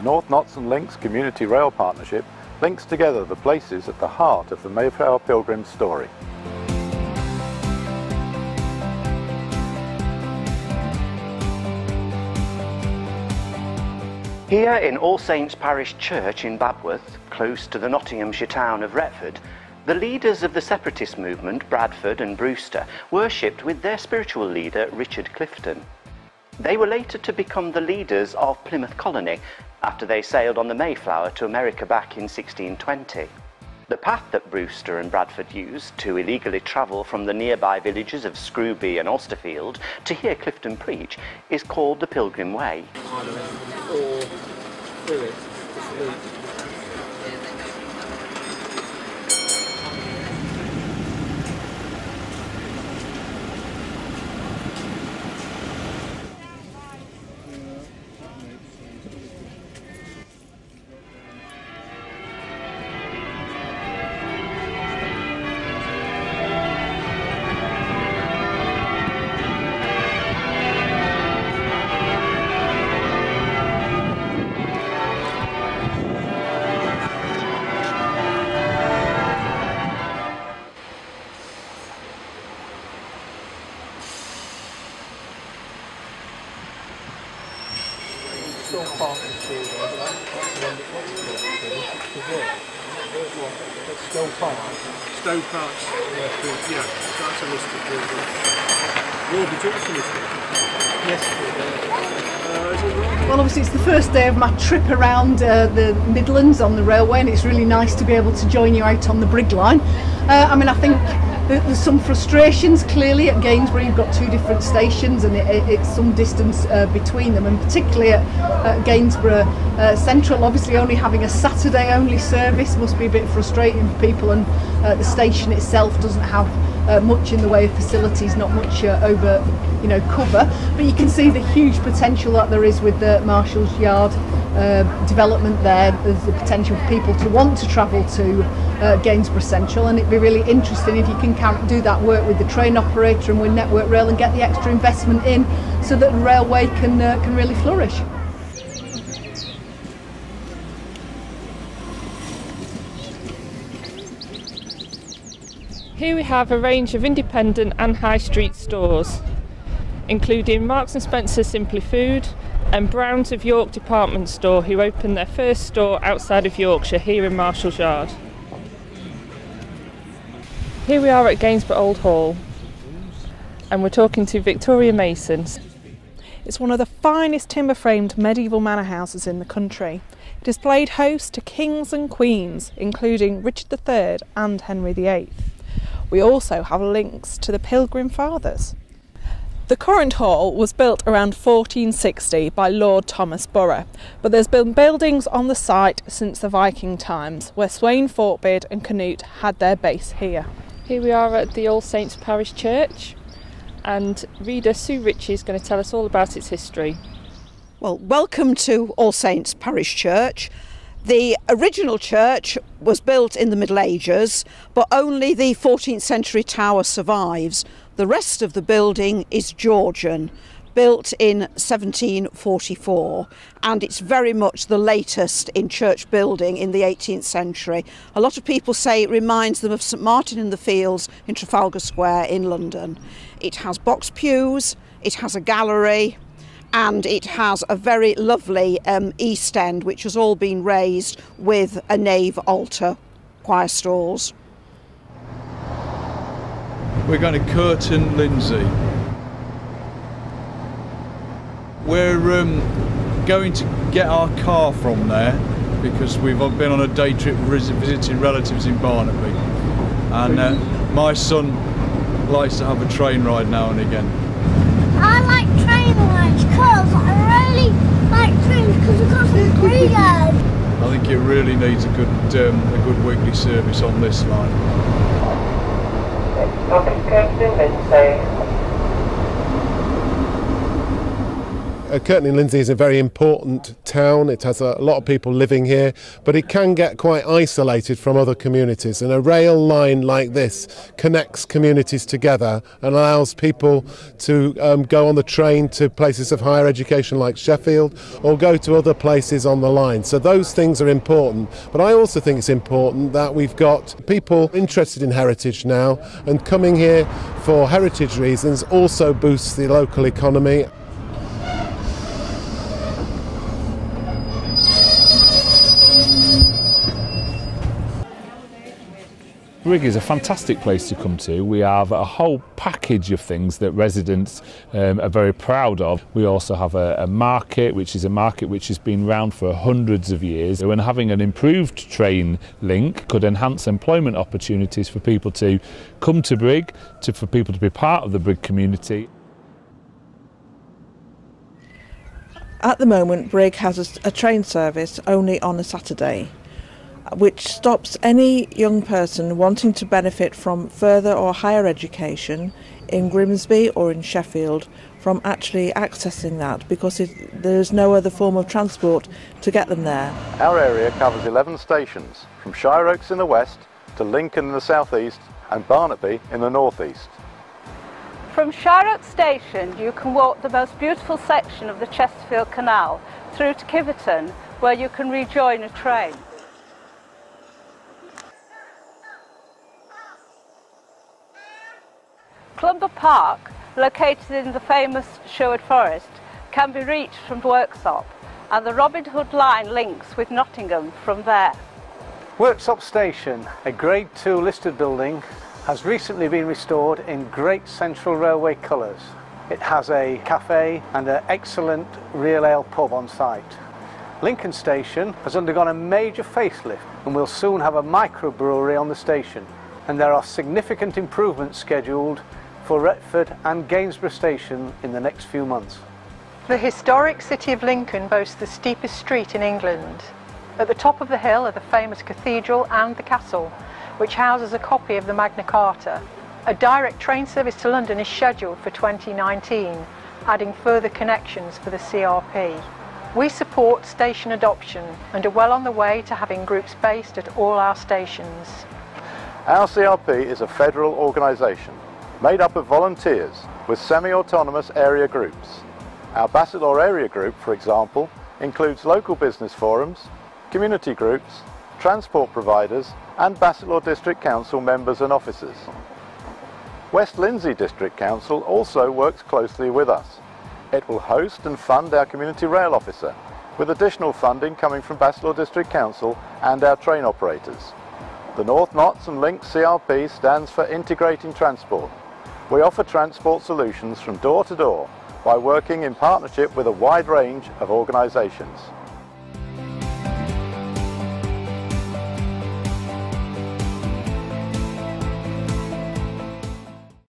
The North Notts and Links Community Rail Partnership links together the places at the heart of the Mayflower Pilgrim's story. Here in All Saints Parish Church in Babworth, close to the Nottinghamshire town of Retford, the leaders of the separatist movement, Bradford and Brewster, worshipped with their spiritual leader, Richard Clifton. They were later to become the leaders of Plymouth Colony after they sailed on the Mayflower to America back in 1620. The path that Brewster and Bradford used to illegally travel from the nearby villages of Scrooby and Austerfield to hear Clifton preach is called the Pilgrim Way. Stowe Park's yeah, that's a listed building. Warburton's a listed. Yes. Well, obviously it's the first day of my trip around the Midlands on the railway, and it's really nice to be able to join you out on the Brigg line. I mean, I think there's some frustrations clearly at Gainsborough. You've got two different stations and it's some distance between them, and particularly at Gainsborough Central, obviously only having a Saturday only service must be a bit frustrating for people, and the station itself doesn't have much in the way of facilities, not much over cover, but you can see the huge potential that there is with the Marshall's Yard development there. There's the potential for people to want to travel to Gainsborough Central, and it'd be really interesting if you can do that work with the train operator and with Network Rail and get the extra investment in so that the railway can really flourish. Here we have a range of independent and high street stores, including Marks & Spencer Simply Food and Browns of York department store, who opened their first store outside of Yorkshire here in Marshall's Yard. Here we are at Gainsborough Old Hall, and we're talking to Victoria Mason. It's one of the finest timber-framed medieval manor houses in the country. It has played host to kings and queens, including Richard III and Henry VIII. We also have links to the Pilgrim Fathers. The current hall was built around 1460 by Lord Thomas Burgh, but there's been buildings on the site since the Viking times, where Sweyn Forkbeard and Canute had their base here. Here we are at the All Saints Parish Church, and reader Sue Ritchie is going to tell us all about its history. Well, welcome to All Saints Parish Church. The original church was built in the Middle Ages, but only the 14th century tower survives. The rest of the building is Georgian, built in 1744, and it's very much the latest in church building in the 18th century. A lot of people say it reminds them of St Martin in the Fields in Trafalgar Square in London. It has box pews, it has a gallery, and it has a very lovely east end, which has all been raised with a nave altar, choir stalls. We're going to Curtin Lindsay. We're going to get our car from there because we've been on a day trip visiting relatives in Barnaby, and my son likes to have a train ride now and again. I like train rides because I really like trains because it goes to Brigg. I think it really needs a good weekly service on this line. Kirkton-in-Lindsey is a very important town. It has a lot of people living here, but it can get quite isolated from other communities, and a rail line like this connects communities together and allows people to go on the train to places of higher education like Sheffield, or go to other places on the line. So those things are important, but I also think it's important that we've got people interested in heritage now, and coming here for heritage reasons also boosts the local economy. Brigg is a fantastic place to come to. We have a whole package of things that residents are very proud of. We also have a market, which is a market which has been around for hundreds of years. And having an improved train link could enhance employment opportunities for people to come to Brigg, for people to be part of the Brigg community. At the moment, Brigg has a train service only on a Saturday, which stops any young person wanting to benefit from further or higher education in Grimsby or in Sheffield from actually accessing that, because there is no other form of transport to get them there. Our area covers 11 stations, from Shire Oaks in the west to Lincoln in the southeast and Barnaby in the northeast. From Shire Oaks Station you can walk the most beautiful section of the Chesterfield Canal through to Kiverton, where you can rejoin a train. Clumber Park, located in the famous Sherwood Forest, can be reached from Worksop, and the Robin Hood line links with Nottingham from there. Worksop Station, a Grade 2 listed building, has recently been restored in Great Central Railway colours. It has a cafe and an excellent real ale pub on site. Lincoln Station has undergone a major facelift and will soon have a microbrewery on the station, and there are significant improvements scheduled for Retford and Gainsborough Station in the next few months. The historic city of Lincoln boasts the steepest street in England. At the top of the hill are the famous cathedral and the castle, which houses a copy of the Magna Carta. A direct train service to London is scheduled for 2019, adding further connections for the CRP. We support station adoption and are well on the way to having groups based at all our stations. Our CRP is a federal organisation made up of volunteers with semi-autonomous area groups. Our Bassetlaw area group, for example, includes local business forums, community groups, transport providers and Bassetlaw District Council members and officers. West Lindsey District Council also works closely with us. It will host and fund our community rail officer, with additional funding coming from Bassetlaw District Council and our train operators. The North Notts and Links CRP stands for Integrating Transport. We offer transport solutions from door to door by working in partnership with a wide range of organisations.